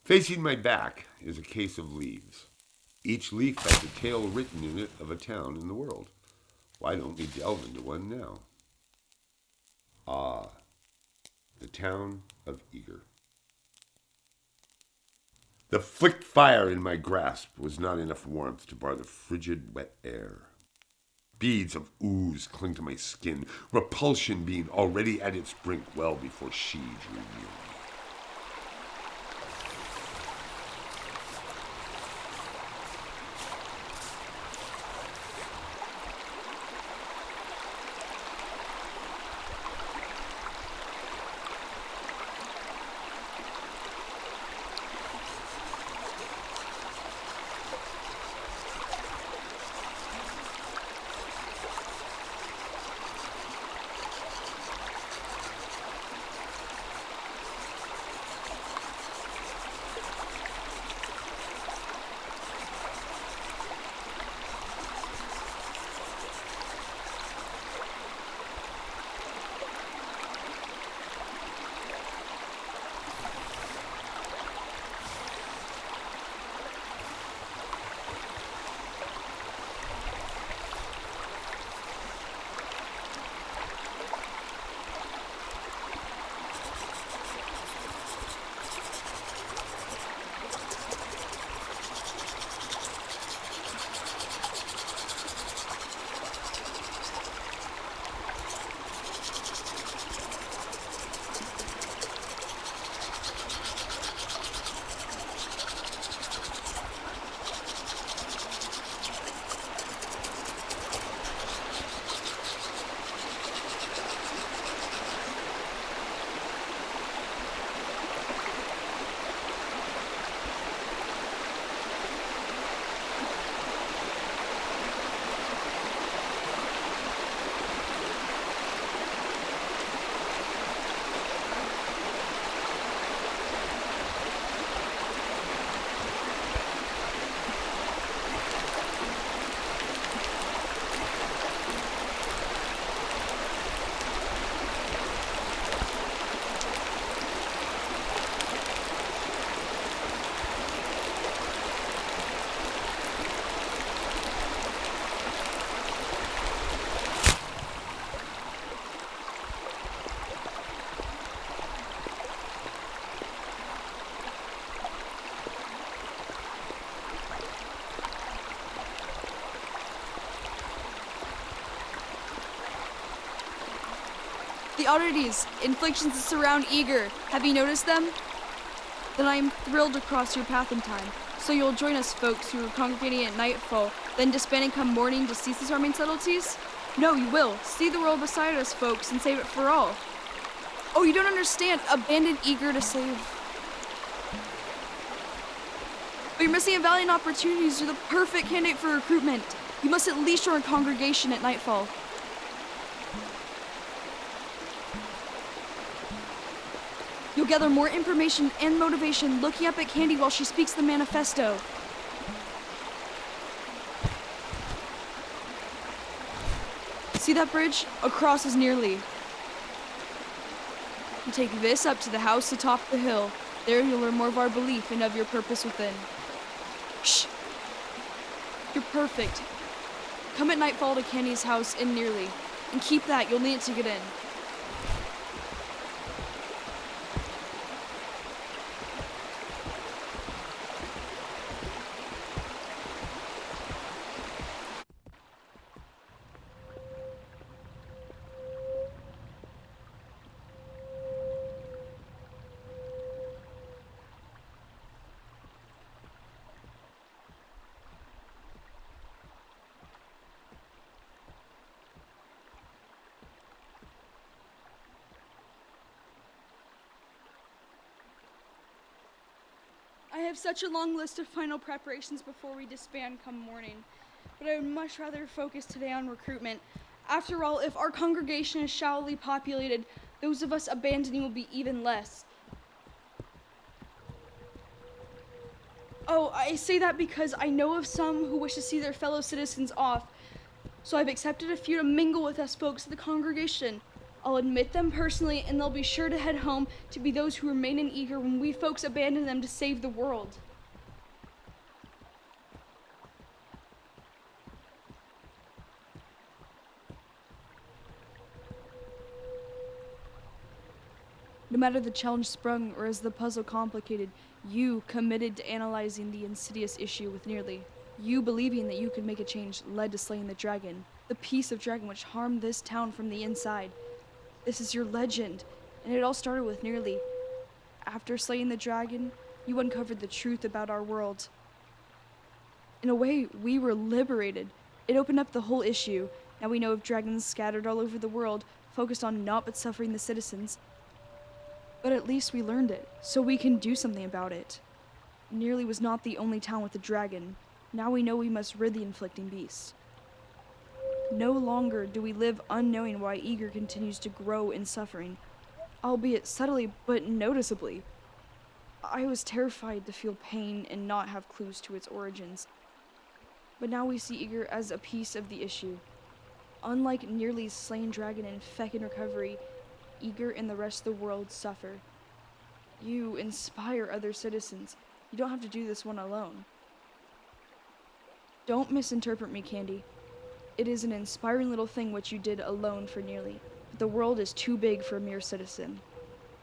Facing my back is a case of leaves. Each leaf has a tale written in it of a town in the world. Why don't we delve into one now? Ah, the town of Eager. The flicked fire in my grasp was not enough warmth to bar the frigid, wet air. Beads of ooze clung to my skin, repulsion being already at its brink well before she drew near me. The oddities, inflictions that surround Eager, have you noticed them? Then I am thrilled to cross your path in time. So you'll join us folks who are congregating at nightfall, then disbanding come morning to cease these harming subtleties? No, you will. See the world beside us, folks, and save it for all. Oh, you don't understand. Abandon Eager to save. But you're missing a valiant opportunities. You're the perfect candidate for recruitment. You must at least join a congregation at nightfall. You'll gather more information and motivation looking up at Candy while she speaks the manifesto. See that bridge? Across is nearly. You take this up to the house atop the hill. There you'll learn more of our belief and of your purpose within. Shh! You're perfect. Come at nightfall to Candy's house in Nearly, and keep that. You'll need it to get in. I have such a long list of final preparations before we disband come morning, but I would much rather focus today on recruitment. After all, if our congregation is shallowly populated, those of us abandoning will be even less. Oh, I say that because I know of some who wish to see their fellow citizens off, so I've accepted a few to mingle with us folks at the congregation. I'll admit them personally, and they'll be sure to head home to be those who remain in Eager when we folks abandon them to save the world. No matter the challenge sprung or as the puzzle complicated, you committed to analyzing the insidious issue with Nearly. You believing that you could make a change led to slaying the dragon, the piece of dragon which harmed this town from the inside. This is your legend, and it all started with Nearly. After slaying the dragon, you uncovered the truth about our world. In a way, we were liberated. It opened up the whole issue. Now we know of dragons scattered all over the world, focused on naught but suffering the citizens. But at least we learned it, so we can do something about it. Nearly was not the only town with a dragon. Now we know we must rid the inflicting beast. No longer do we live unknowing why Eager continues to grow in suffering, albeit subtly but noticeably. I was terrified to feel pain and not have clues to its origins. But now we see Eager as a piece of the issue. Unlike Nearly's slain dragon and Feckin' recovery, Eager and the rest of the world suffer. You inspire other citizens. You don't have to do this one alone. Don't misinterpret me, Candy. It is an inspiring little thing what you did alone for Nearly, but the world is too big for a mere citizen.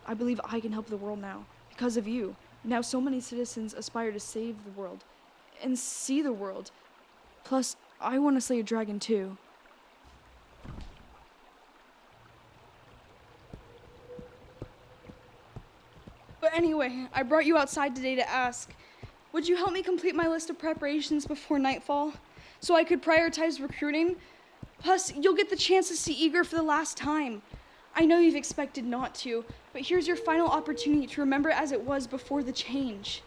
I believe I can help the world now, because of you. Now so many citizens aspire to save the world, and see the world. Plus, I want to slay a dragon too. But anyway, I brought you outside today to ask, would you help me complete my list of preparations before nightfall, so I could prioritize recruiting? Plus, you'll get the chance to see Eager for the last time. I know you've expected not to, but here's your final opportunity to remember it as it was before the change.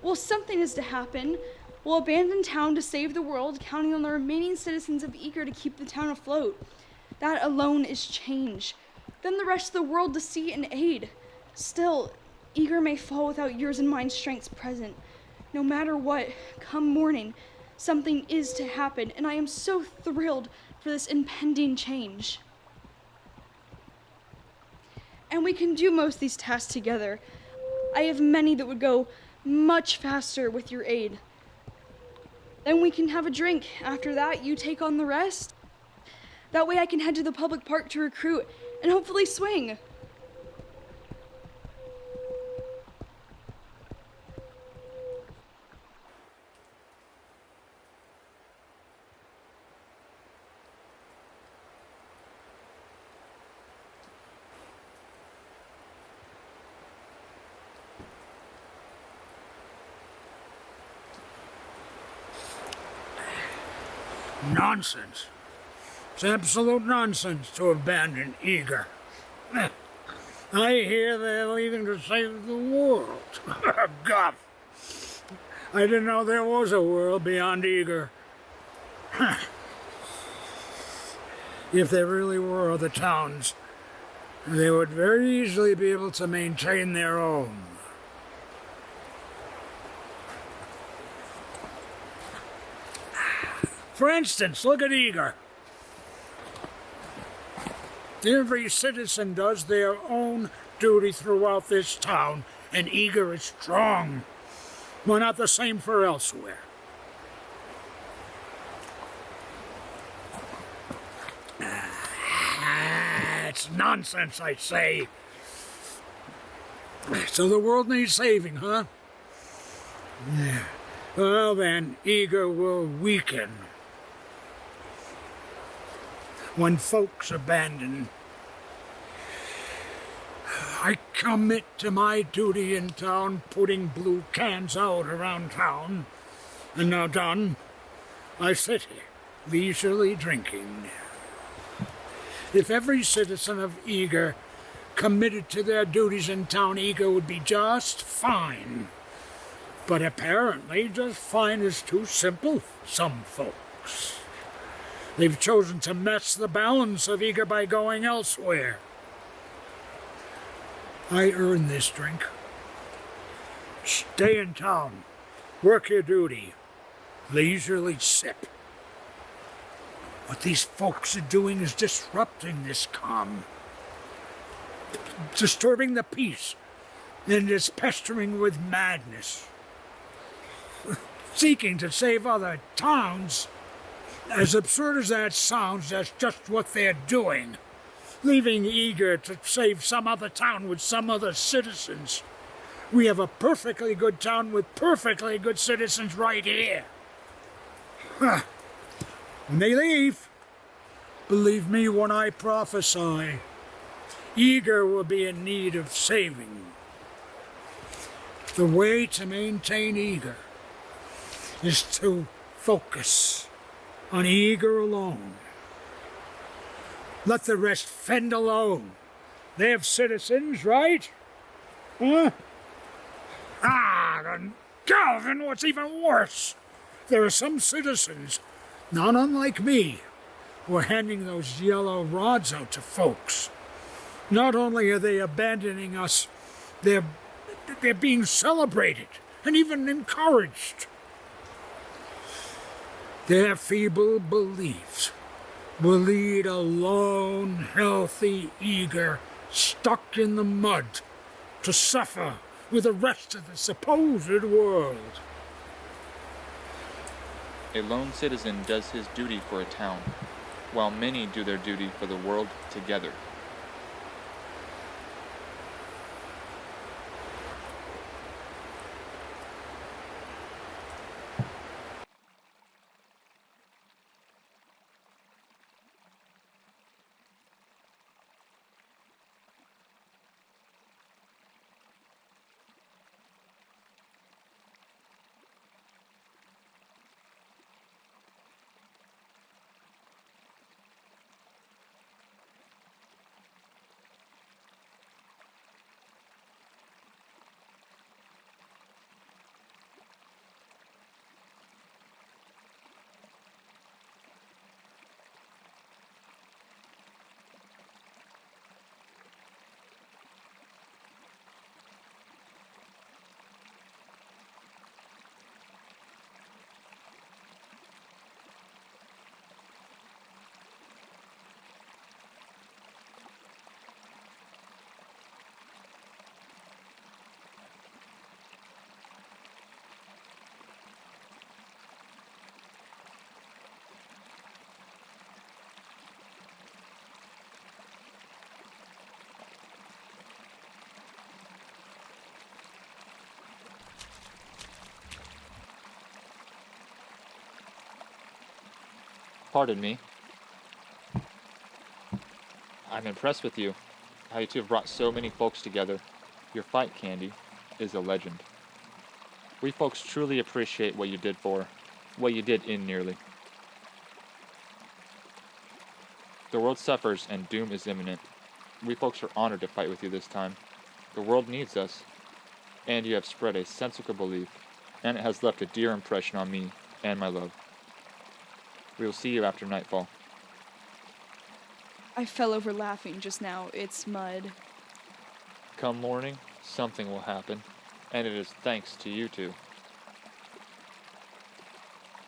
Well, something is to happen. We'll abandon town to save the world, counting on the remaining citizens of Eager to keep the town afloat. That alone is change. Then the rest of the world to see and aid. Still, Eager may fall without yours and mine strengths present. No matter what, come morning, something is to happen, and I am so thrilled for this impending change. And we can do most of these tasks together. I have many that would go much faster with your aid. Then we can have a drink. After that, you take on the rest. That way I can head to the public park to recruit and hopefully swing. Nonsense. It's absolute nonsense to abandon Eager. I hear they're leaving to save the world. God, I didn't know there was a world beyond Eager. If there really were other towns, they would very easily be able to maintain their own. For instance, look at Eager. Every citizen does their own duty throughout this town, and Eager is strong. Why not the same for elsewhere? It's nonsense, I say. So the world needs saving, huh? Yeah. Well then, Eager will weaken. When folks abandon, I commit to my duty in town, putting blue cans out around town. And now done, I sit here, leisurely drinking. If every citizen of Eager committed to their duties in town, Eager would be just fine. But apparently, just fine is too simple for some folks. They've chosen to mess the balance of Eager by going elsewhere. I earned this drink. Stay in town. Work your duty. Leisurely sip. What these folks are doing is disrupting this calm. disturbing the peace and is pestering with madness, seeking to save other towns. As absurd as that sounds, that's just what they're doing. Leaving Eager to save some other town with some other citizens. We have a perfectly good town with perfectly good citizens right here. Huh. When they leave, believe me when I prophesy, Eager will be in need of saving. The way to maintain Eager is to focus on Eager alone. Let the rest fend alone. They have citizens, right? Huh? And Calvin, what's even worse, there are some citizens, not unlike me, who are handing those yellow rods out to folks. Not only are they abandoning us, they're being celebrated and even encouraged. Their feeble beliefs will lead a lone, healthy Eager stuck in the mud to suffer with the rest of the supposed world. A lone citizen does his duty for a town, while many do their duty for the world together. Pardon me. I'm impressed with you, how you two have brought so many folks together. Your fight, Candy, is a legend. We folks truly appreciate what you did in Nearly. The world suffers and doom is imminent. We folks are honored to fight with you this time. The world needs us, and you have spread a sensible belief, and it has left a dear impression on me and my love. We will see you after nightfall. I fell over laughing just now. It's mud. Come morning, something will happen, and it is thanks to you two.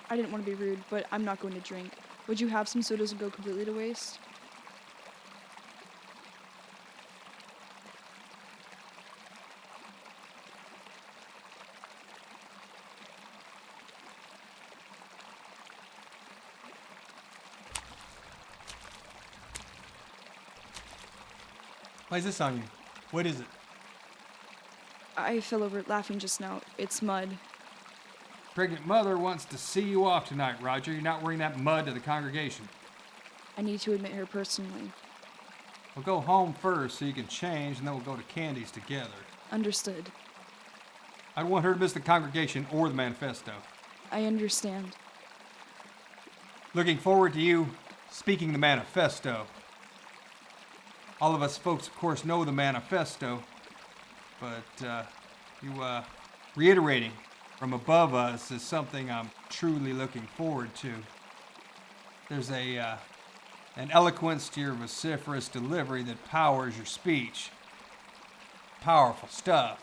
I didn't want to be rude, but I'm not going to drink. Would you have some so it doesn't go completely to waste? Why is this on you? What is it? I fell over laughing just now. It's mud. Pregnant mother wants to see you off tonight, Roger. You're not wearing that mud to the congregation. I need to admit her personally. We'll go home first so you can change, and then we'll go to Candy's together. Understood. I don't want her to miss the congregation or the manifesto. I understand. Looking forward to you speaking the manifesto. All of us folks, of course, know the manifesto, but you reiterating from above us is something I'm truly looking forward to. There's an eloquence to your vociferous delivery that powers your speech. Powerful stuff.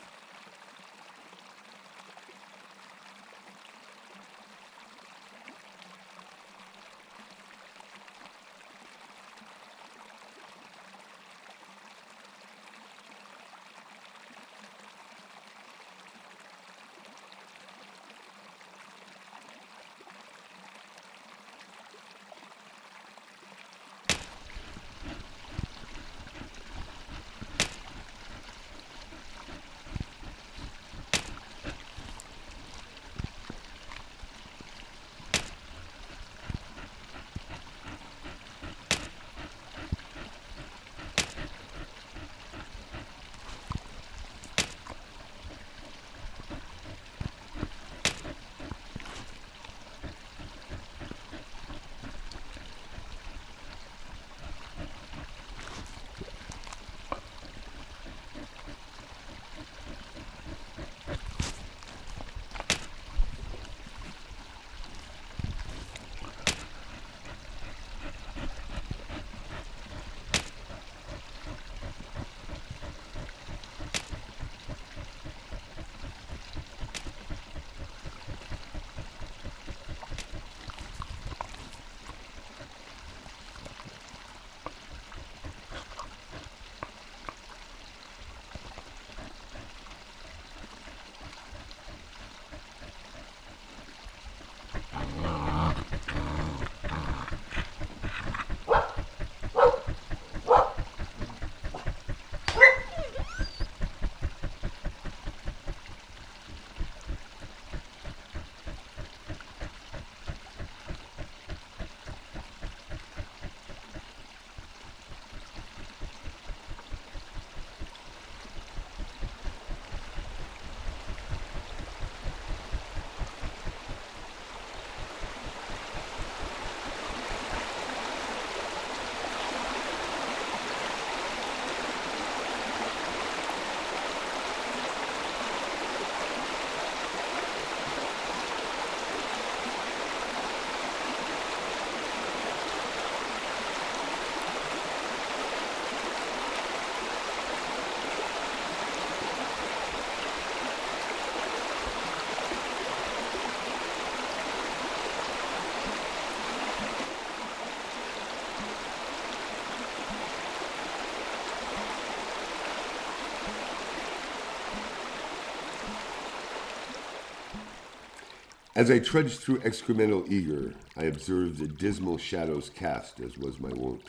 As I trudged through excremental Eager, I observed the dismal shadows cast, as was my wont.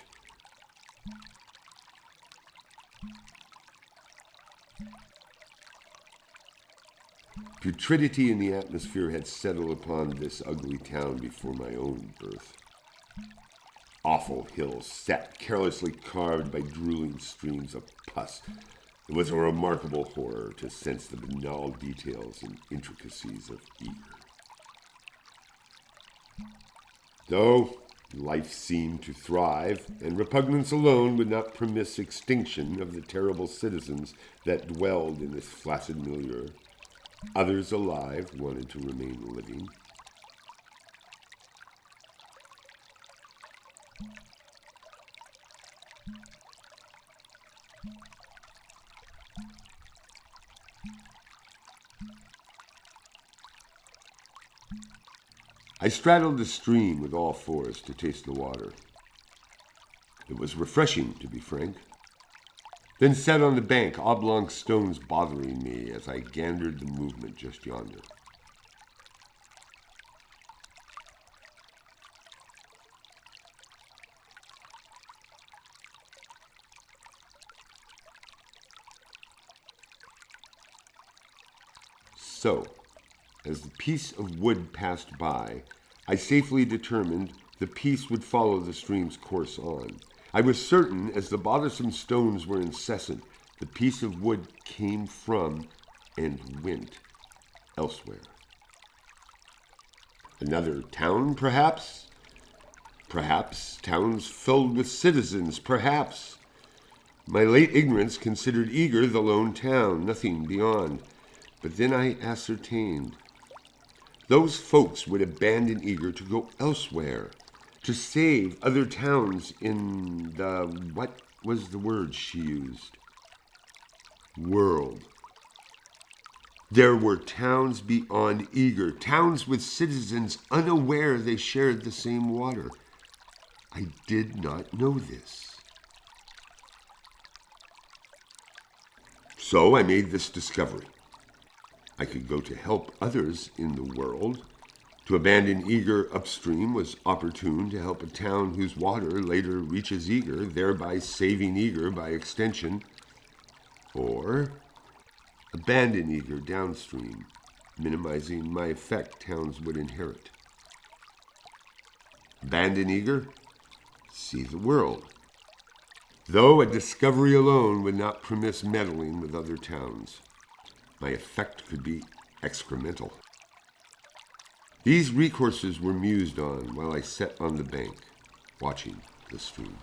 Putridity in the atmosphere had settled upon this ugly town before my own birth. Awful hills sat carelessly carved by drooling streams of pus. It was a remarkable horror to sense the banal details and intricacies of Eager. Though life seemed to thrive, and repugnance alone would not permit extinction of the terrible citizens that dwelled in this flaccid milieu, others alive wanted to remain living. I straddled the stream with all fours to taste the water. It was refreshing, to be frank. Then sat on the bank, oblong stones bothering me as I gandered the movement just yonder. So, as the piece of wood passed by, I safely determined the piece would follow the stream's course on. I was certain, as the bothersome stones were incessant, the piece of wood came from and went elsewhere. Another town, perhaps? Perhaps towns filled with citizens, perhaps. My late ignorance considered Eager the lone town, nothing beyond. But then I ascertained those folks would abandon Eager to go elsewhere, to save other towns in the, what was the word she used? World. There were towns beyond Eager, towns with citizens unaware they shared the same water. I did not know this. So I made this discovery. I could go to help others in the world. To abandon Eager upstream was opportune to help a town whose water later reaches Eager, thereby saving Eager by extension. Or abandon Eager downstream, minimizing my effect towns would inherit. Abandon Eager, see the world. Though a discovery alone would not permit meddling with other towns. My effect could be excremental. These recourses were mused on while I sat on the bank, watching the stream.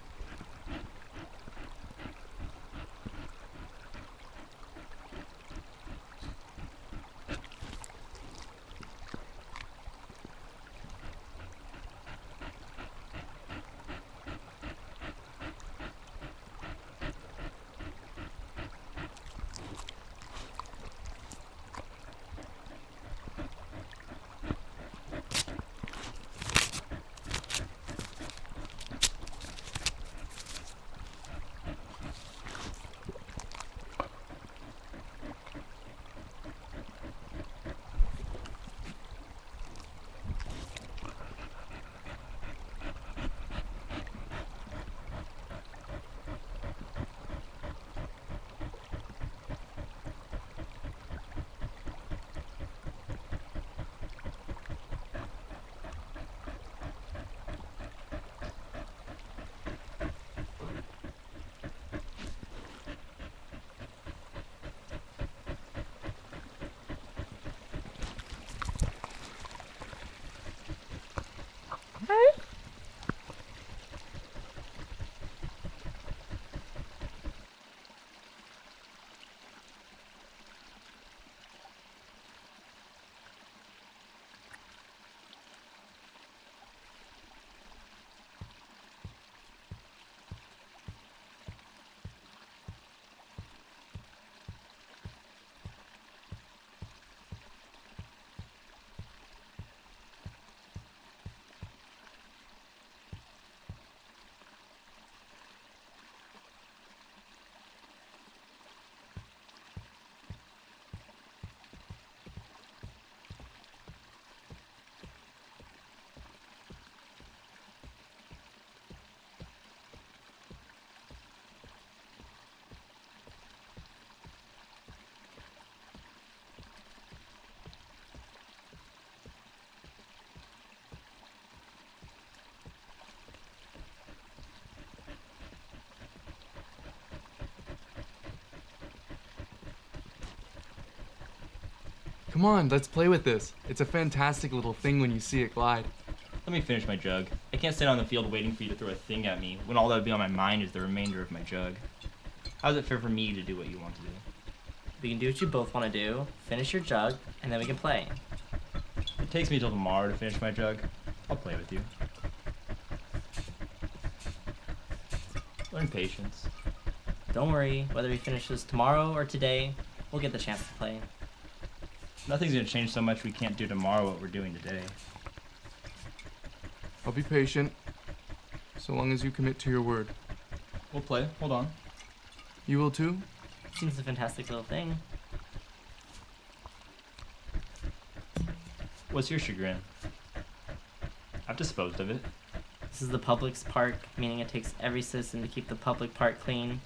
Come on, let's play with this. It's a fantastic little thing when you see it glide. Let me finish my jug. I can't stand on the field waiting for you to throw a thing at me when all that would be on my mind is the remainder of my jug. How's it fair for me to do what you want to do? We can do what you both want to do, finish your jug, and then we can play. It takes me till tomorrow to finish my jug. I'll play with you. Learn patience. Don't worry, whether we finish this tomorrow or today, we'll get the chance to play. Nothing's gonna change so much we can't do tomorrow what we're doing today. I'll be patient, so long as you commit to your word. We'll play. Hold on. You will too? Seems a fantastic little thing. What's your chagrin? I've disposed of it. This is the public's park, meaning it takes every citizen to keep the public park clean.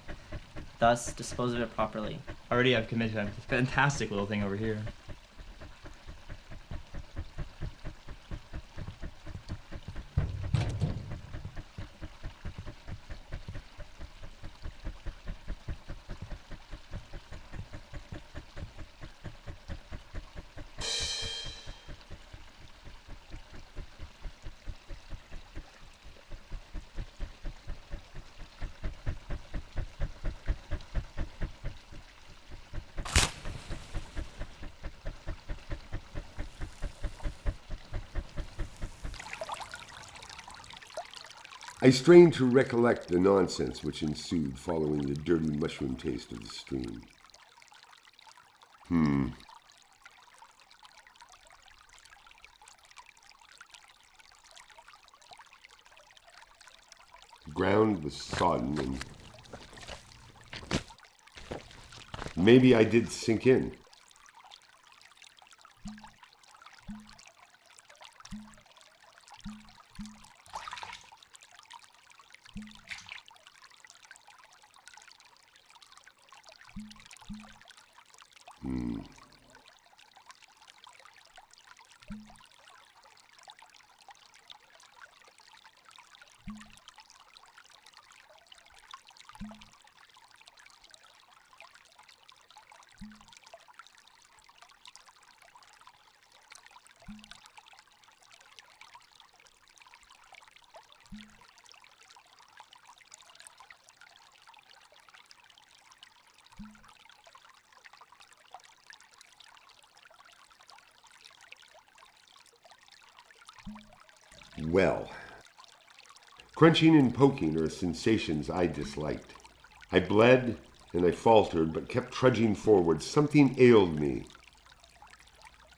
Thus, dispose of it properly. Already I've committed to a fantastic little thing over here. I strained to recollect the nonsense which ensued following the dirty mushroom taste of the stream. The ground was sodden and maybe I did sink in. Well, crunching and poking are sensations I disliked. I bled and I faltered, but kept trudging forward. Something ailed me.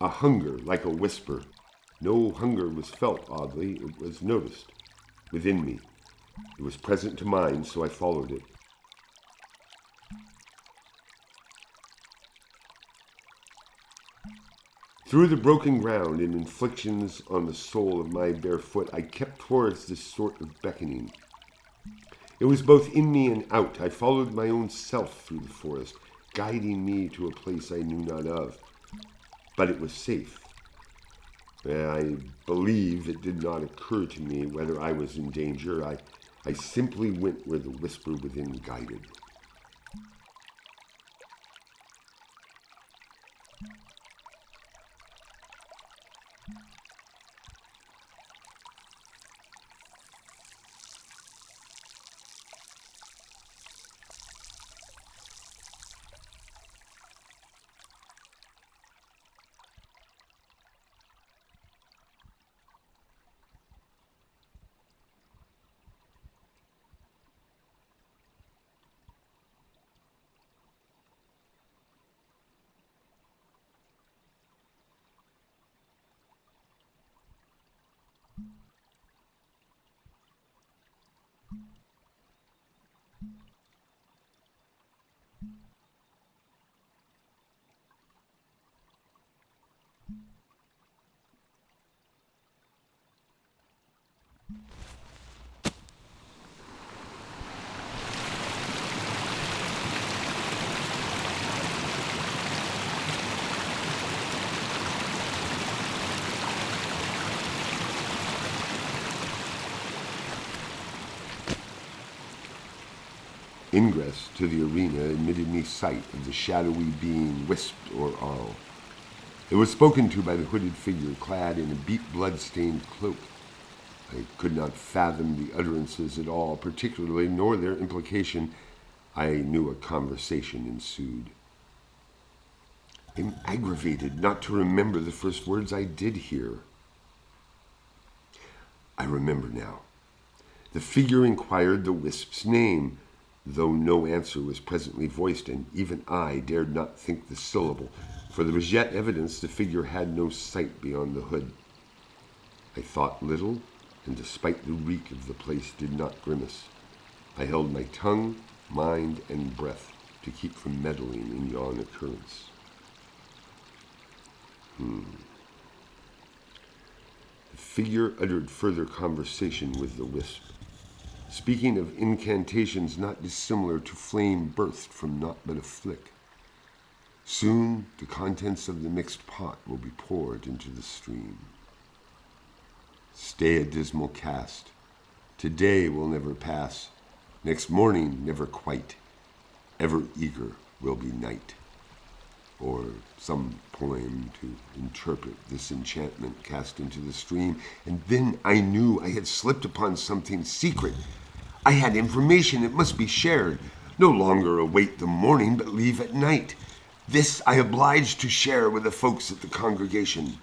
A hunger, like a whisper. No hunger was felt, oddly. It was noticed within me. It was present to mind, so I followed it. Through the broken ground and inflictions on the sole of my bare foot, I kept towards this sort of beckoning. It was both in me and out. I followed my own self through the forest, guiding me to a place I knew not of. But it was safe. I believe it did not occur to me whether I was in danger. I simply went where the whisper within guided. Ingress to the arena admitted me sight of the shadowy being wisped or owl. It was spoken to by the hooded figure clad in a beet blood-stained cloak. I could not fathom the utterances at all, particularly, nor their implication. I knew a conversation ensued. I'm aggravated not to remember the first words I did hear. I remember now. The figure inquired the wisp's name, though no answer was presently voiced, and even I dared not think the syllable, for there was yet evidence the figure had no sight beyond the hood. I thought little, and despite the reek of the place, did not grimace. I held my tongue, mind, and breath to keep from meddling in yon occurrence. The figure uttered further conversation with the wisp, speaking of incantations not dissimilar to flame birthed from naught but a flick. Soon the contents of the mixed pot will be poured into the stream. Stay a dismal cast. Today will never pass. Next morning never quite. Ever eager will be night. Or some poem to interpret this enchantment cast into the stream. And then I knew I had slipped upon something secret. I had information that must be shared. No longer await the morning, but leave at night. This I obliged to share with the folks at the congregation.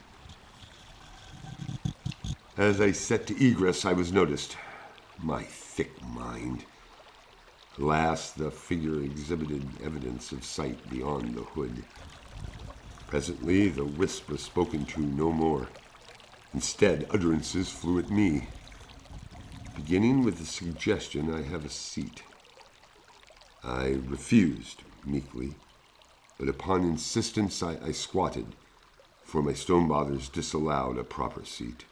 As I set to egress, I was noticed. My thick mind. Alas, the figure exhibited evidence of sight beyond the hood. Presently, the wisp was spoken to no more. Instead, utterances flew at me, beginning with the suggestion I have a seat. I refused meekly, but upon insistence I squatted, for my stonebothers disallowed a proper seat.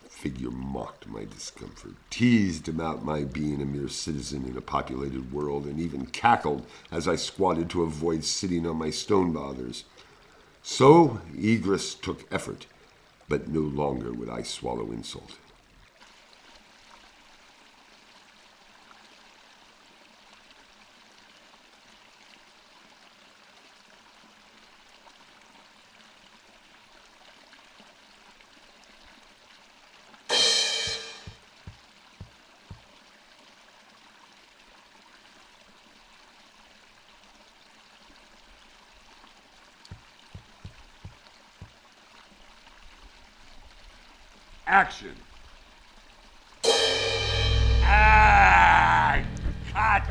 The figure mocked my discomfort, teased about my being a mere citizen in a populated world, and even cackled as I squatted to avoid sitting on my stonebothers. So egress took effort, but no longer would I swallow insult. Action! Cut!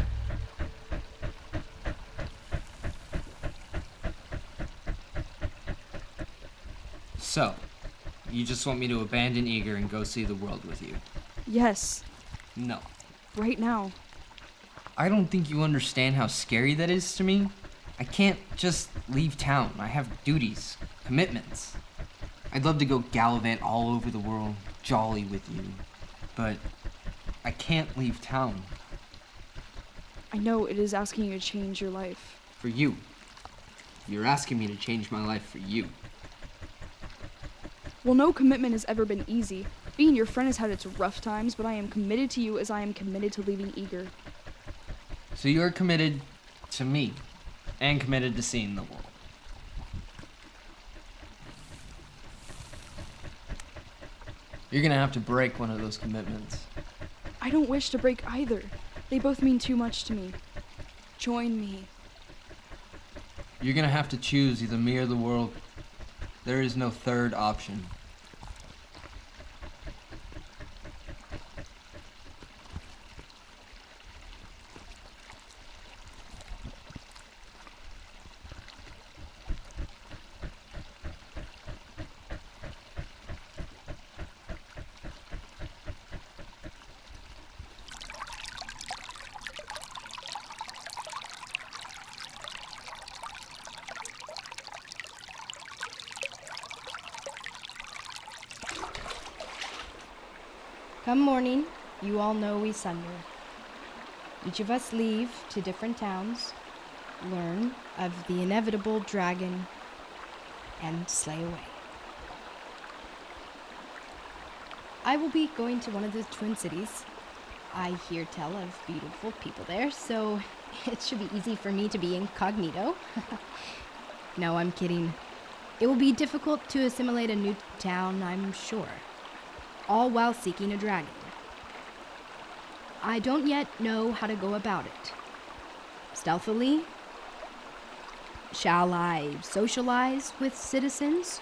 So, you just want me to abandon Eager and go see the world with you? Yes, No. right now. I don't think you understand how scary that is to me. I can't just leave town. I have duties, commitments. I'd love to go gallivant all over the world, jolly with you, but I can't leave town. I know it is asking you to change your life. For you. You're asking me to change my life for you. Well, no commitment has ever been easy. Being your friend has had its rough times, but I am committed to you as I am committed to leaving Eager. So you're committed to me, and committed to seeing the world. You're gonna have to break one of those commitments. I don't wish to break either. They both mean too much to me. Join me. You're gonna have to choose either me or the world. There is no third option. Come morning, you all know we sunder. Each of us leave to different towns, learn of the inevitable dragon, and slay away. I will be going to one of the Twin Cities. I hear tell of beautiful people there, so it should be easy for me to be incognito. No, I'm kidding. It will be difficult to assimilate a new town, I'm sure. All while seeking a dragon. I don't yet know how to go about it. Stealthily? Shall I socialize with citizens?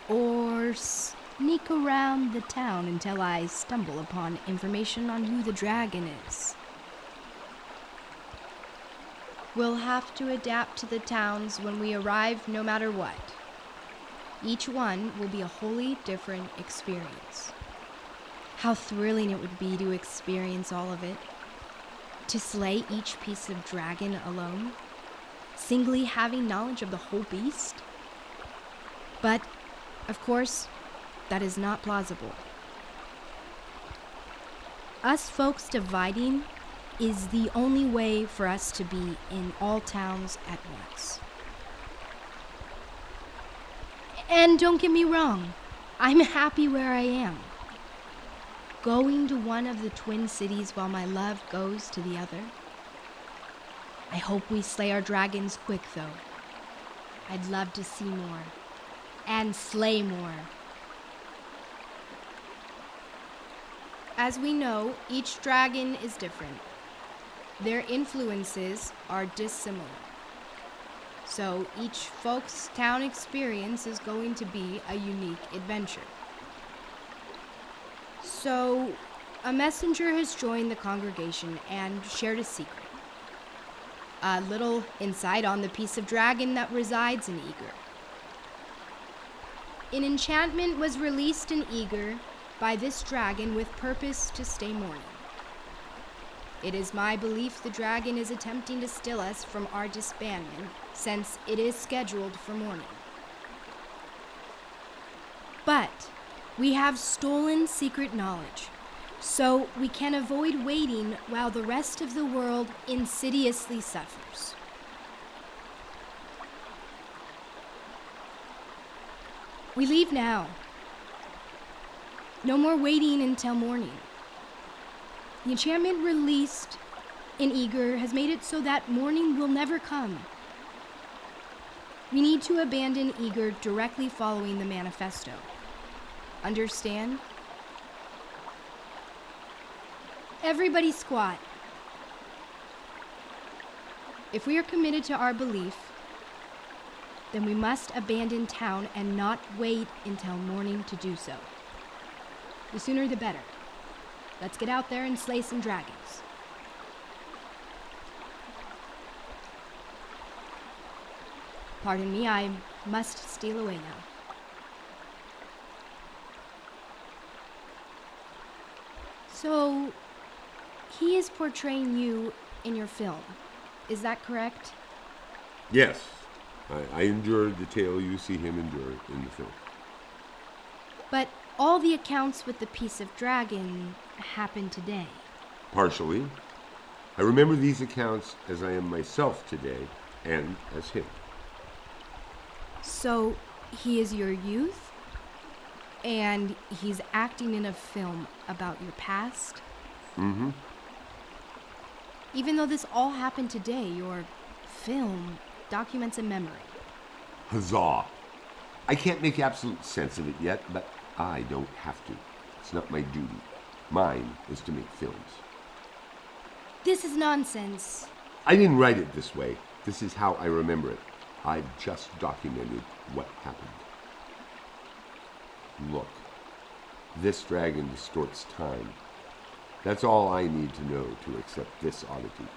Or sneak around the town until I stumble upon information on who the dragon is? We'll have to adapt to the towns when we arrive no matter what. Each one will be a wholly different experience. How thrilling it would be to experience all of it. To slay each piece of dragon alone, singly having knowledge of the whole beast. But, of course, that is not plausible. Us folks dividing is the only way for us to be in all towns at once. And don't get me wrong, I'm happy where I am. Going to one of the twin cities while my love goes to the other. I hope we slay our dragons quick, though. I'd love to see more. And slay more. As we know, each dragon is different. Their influences are dissimilar. So each folks' town experience is going to be a unique adventure. So, a messenger has joined the congregation and shared a secret. A little insight on the piece of dragon that resides in Eager. An enchantment was released in Eager by this dragon with purpose to stay morning. It is my belief the dragon is attempting to still us from our disbandment, since it is scheduled for morning. But we have stolen secret knowledge, so we can avoid waiting while the rest of the world insidiously suffers. We leave now. No more waiting until morning. The enchantment released in Eager has made it so that morning will never come. We need to abandon Eager directly following the manifesto. Understand? Everybody squat. If we are committed to our belief, then we must abandon town and not wait until morning to do so. The sooner the better. Let's get out there and slay some dragons. Pardon me, I must steal away now. So, he is portraying you in your film. Is that correct? Yes, I endured the tale you see him endure in the film. But all the accounts with the piece of dragon happened today. Partially. I remember these accounts as I am myself today, and as him. So, he is your youth? And he's acting in a film about your past? Mm-hmm. Even though this all happened today, your film documents a memory. Huzzah! I can't make absolute sense of it yet, but I don't have to. It's not my duty. Mine is to make films. This is nonsense. I didn't write it this way. This is how I remember it. I've just documented what happened. Look, this dragon distorts time. That's all I need to know to accept this oddity.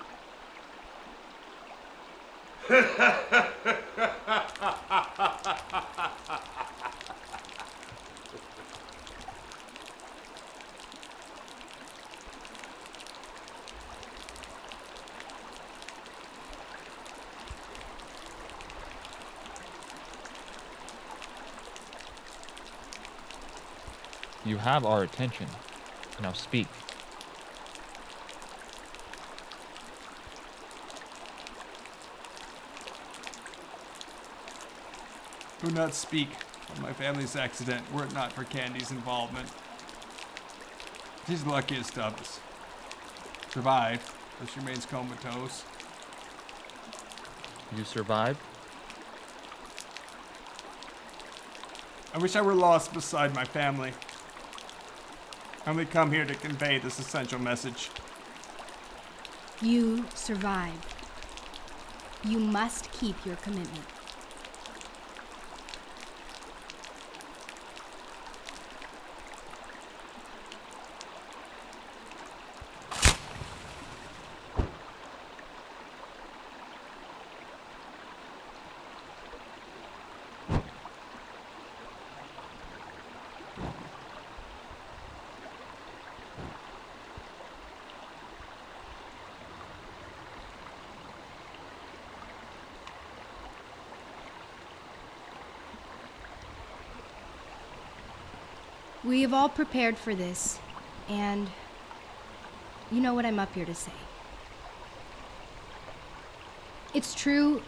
You have our attention. Now speak. Do not speak of my family's accident were it not for Candy's involvement. She's the luckiest of us. Survived, though she remains comatose. You survived? I wish I were lost beside my family. I only come here to convey this essential message. You survived. You must keep your commitment. We have all prepared for this, and you know what I'm up here to say. It's true,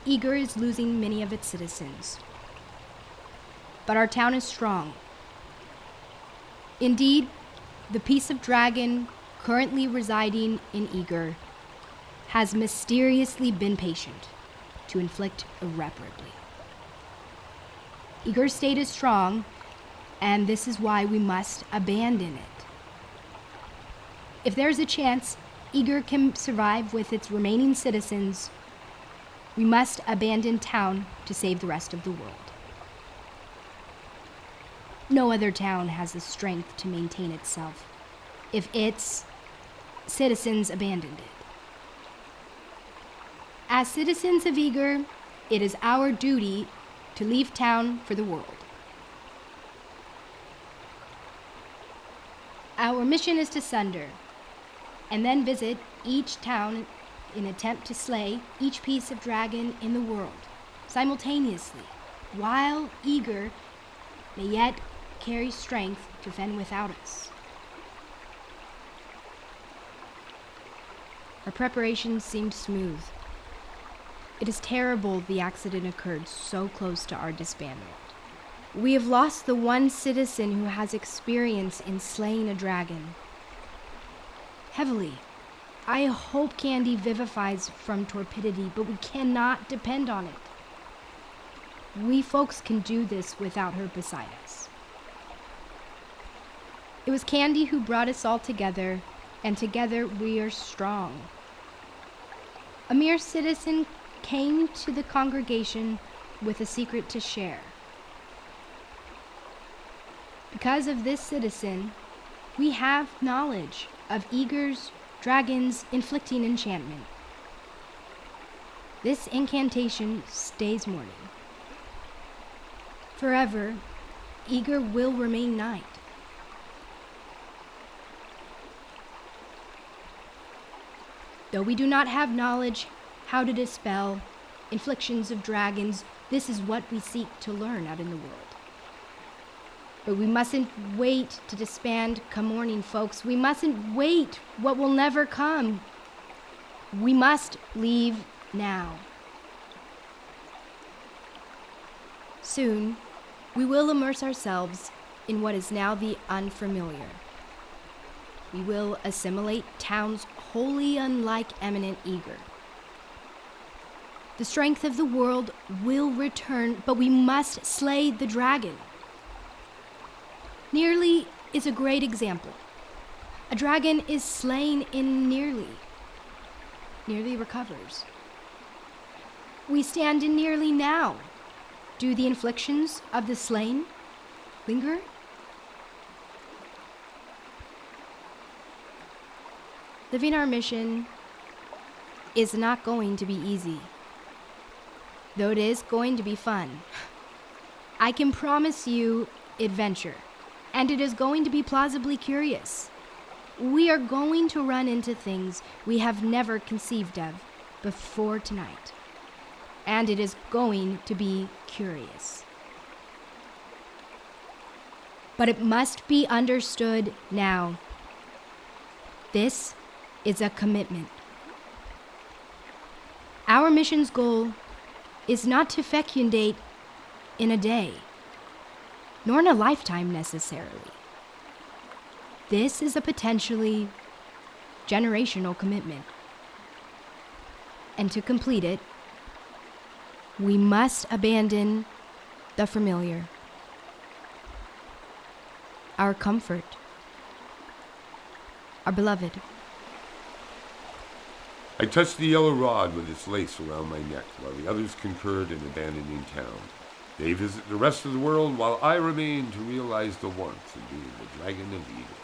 Eager is losing many of its citizens, but our town is strong. Indeed, the piece of dragon currently residing in Eager has mysteriously been patient to inflict irreparably. Eager's state is strong, and this is why we must abandon it. If there's a chance Eager can survive with its remaining citizens, we must abandon town to save the rest of the world. No other town has the strength to maintain itself if its citizens abandoned it. As citizens of Eager, it is our duty to leave town for the world. Our mission is to sunder, and then visit each town in attempt to slay each piece of dragon in the world, simultaneously, while Eager may yet carry strength to fend without us. Our preparations seemed smooth. It is terrible the accident occurred so close to our disbandment. We have lost the one citizen who has experience in slaying a dragon. Heavily. I hope Candy vivifies from torpidity, but we cannot depend on it. We folks can do this without her beside us. It was Candy who brought us all together, and together we are strong. A mere citizen came to the congregation with a secret to share. Because of this citizen, we have knowledge of Eager's dragons inflicting enchantment. This incantation stays morning. Forever, Eager will remain night. Though we do not have knowledge how to dispel inflictions of dragons, this is what we seek to learn out in the world. But we mustn't wait to disband come morning, folks. We mustn't wait what will never come. We must leave now. Soon, we will immerse ourselves in what is now the unfamiliar. We will assimilate towns wholly unlike eminent Eager. The strength of the world will return, but we must slay the dragon. Nearly is a great example. A dragon is slain in Nearly. Nearly recovers. We stand in Nearly now. Do the inflictions of the slain linger? Living our mission is not going to be easy, though it is going to be fun. I can promise you adventure. And it is going to be plausibly curious. We are going to run into things we have never conceived of before tonight. And it is going to be curious. But it must be understood now. This is a commitment. Our mission's goal is not to fecundate in a day, nor in a lifetime necessarily. This is a potentially generational commitment. And to complete it, we must abandon the familiar. our comfort, our beloved. I touched the yellow rod with its lace around my neck, while the others concurred in abandoning town. They visit the rest of the world, while I remain to realize the warmth of being the Dragon of Eagle.